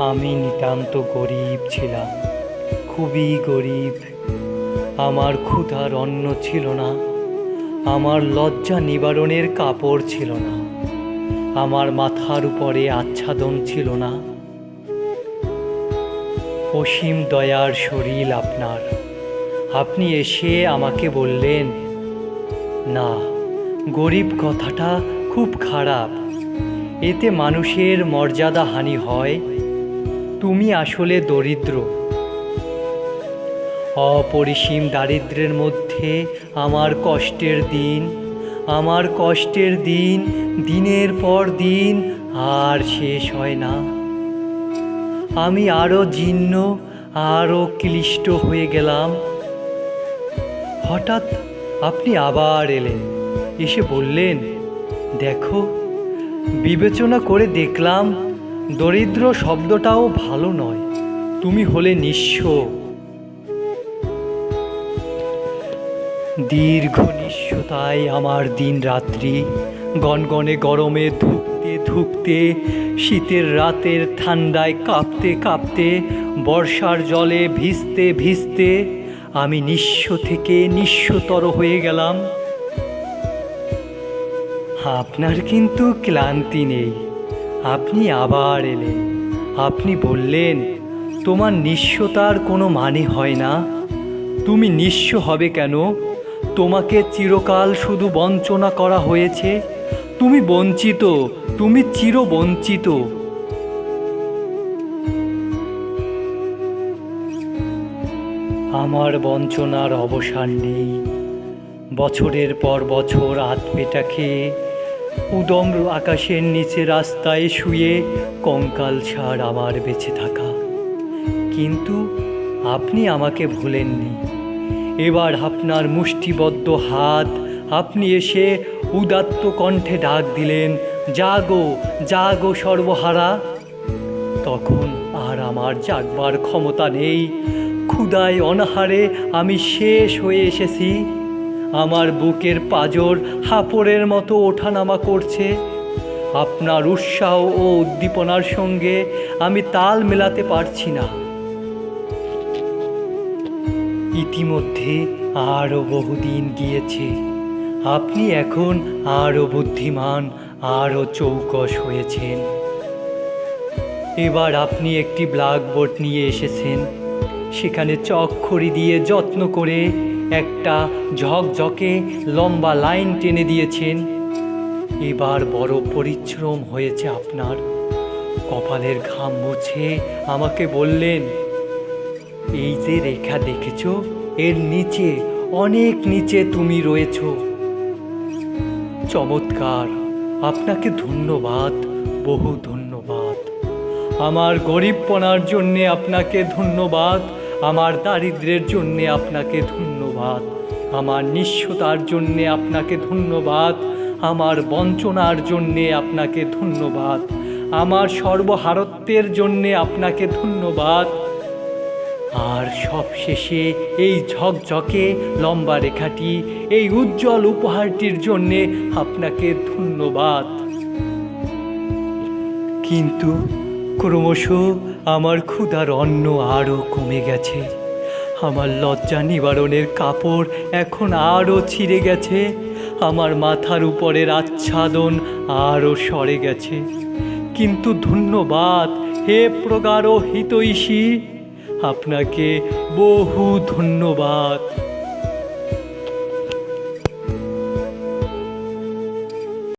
আমি নিতান্ত গরিব ছিলাম, খুবই গরিব। আমার ক্ষুধার অন্ন ছিল না, আমার লজ্জা নিবারণের কাপড় ছিল না, আমার মাথার উপরে আচ্ছাদন ছিল না। অসীম দয়ার শরীর আপনার। আপনি এসে আমাকে বললেন, না, গরিব কথাটা খুব খারাপ, এতে মানুষের মর্যাদা হানি হয়। তুমি আসলে দরিদ্র। অপরিসীম দারিদ্র্যের মধ্যে আমার কষ্টের দিন, আমার কষ্টের দিন দিনের পর দিন আর শেষ হয় না। আমি আরও জীর্ণ, আরও ক্লিষ্ট হয়ে গেলাম। হঠাৎ আপনি আবার এলেন, এসে বললেন, দেখো, বিবেচনা করে দেখলাম দরিদ্র শব্দটাও ভালো নয়, তুমি হলে নিঃস্ব। দীর্ঘ নিঃস্বতায় আমার দিন রাত্রি, গনগনে গরমে ধুঁকতে ধুঁকতে, শীতের রাতের ঠান্ডায় কাঁপতে কাঁপতে, বর্ষার জলে ভিজতে ভিজতে আমি নিঃস্ব থেকে নিঃস্বতর হয়ে গেলাম। আপনার কিন্তু ক্লান্তি নেই। আপনি আবার এলেন, আপনি বললেন, তোমার নিঃস্বতার কোনো মানে হয় না। তুমি নিঃস্ব হবে কেন? তোমাকে চিরকাল শুধু বঞ্চনা করা হয়েছে। তুমি বঞ্চিত, তুমি চিরবঞ্চিত। আমার বঞ্চনার অবসান নেই। বছরের পর বছর আধপেটা খেয়ে, উদম আকাশের নিচে রাস্তায় শুয়ে কঙ্কাল ছাড় আমার বেঁচে থাকা। কিন্তু আপনি আমাকে ভুলেননি। এবার আপনার মুষ্টিবদ্ধ হাত, আপনি এসে উদাত্ত কণ্ঠে ডাক দিলেন, জাগো জাগো সর্বহারা। তখন আর আমার জাগবার ক্ষমতা নেই। ক্ষুধায় অনাহারে আমি শেষ হয়ে এসেছি। আমার বুকের পাঁজর হাঁপড়ের মতো ওঠানামা করছে। আপনার উৎসাহ ও উদ্দীপনার সঙ্গে আমি তাল মেলাতে পারছি না। ইতিমধ্যে আরও বহুদিন গিয়েছে। আপনি এখন আরও বুদ্ধিমান, আরও চৌকস হয়েছেন। এবার আপনি একটি ব্ল্যাকবোর্ড নিয়ে এসেছেন। সেখানে চকখড়ি দিয়ে যত্ন করে একটা ঝকঝকে লম্বা লাইন টেনে দিয়েছেন। এবার বড় পরিশ্রম হয়েছে আপনার। কপালের ঘাম মুছে আমাকে বললেন, এই যে রেখা দেখেছ, এর নিচে, অনেক নিচে তুমি রয়েছ। চমৎকার, আপনাকে ধন্যবাদ, বহু ধন্যবাদ। আমার গরিবপনার জন্যে আপনাকে ধন্যবাদ, আমার দারিদ্র্যের জন্যে আপনাকে ধন্যবাদ, আমার নিঃস্বতার জন্যে আপনাকে ধন্যবাদ, আমার বঞ্চনার জন্যে আপনাকে ধন্যবাদ, আমার সর্বহারত্বের জন্যে আপনাকে ধন্যবাদ। আর সবশেষে এই ঝকঝকে লম্বা রেখাটি, এই উজ্জ্বল উপহারটির জন্যে আপনাকে ধন্যবাদ। কিন্তু ক্রমশ আমার ক্ষুধার অন্ন আরও কমে গেছে। আমার লজ্জা নিবারণের কাপড় এখন আরও ছিঁড়ে গেছে। আমার মাথার উপরের আচ্ছাদন আরও সরে গেছে। কিন্তু ধন্যবাদ হে প্রগাঢ় হিতৈষী, আপনাকে বহু ধন্যবাদ।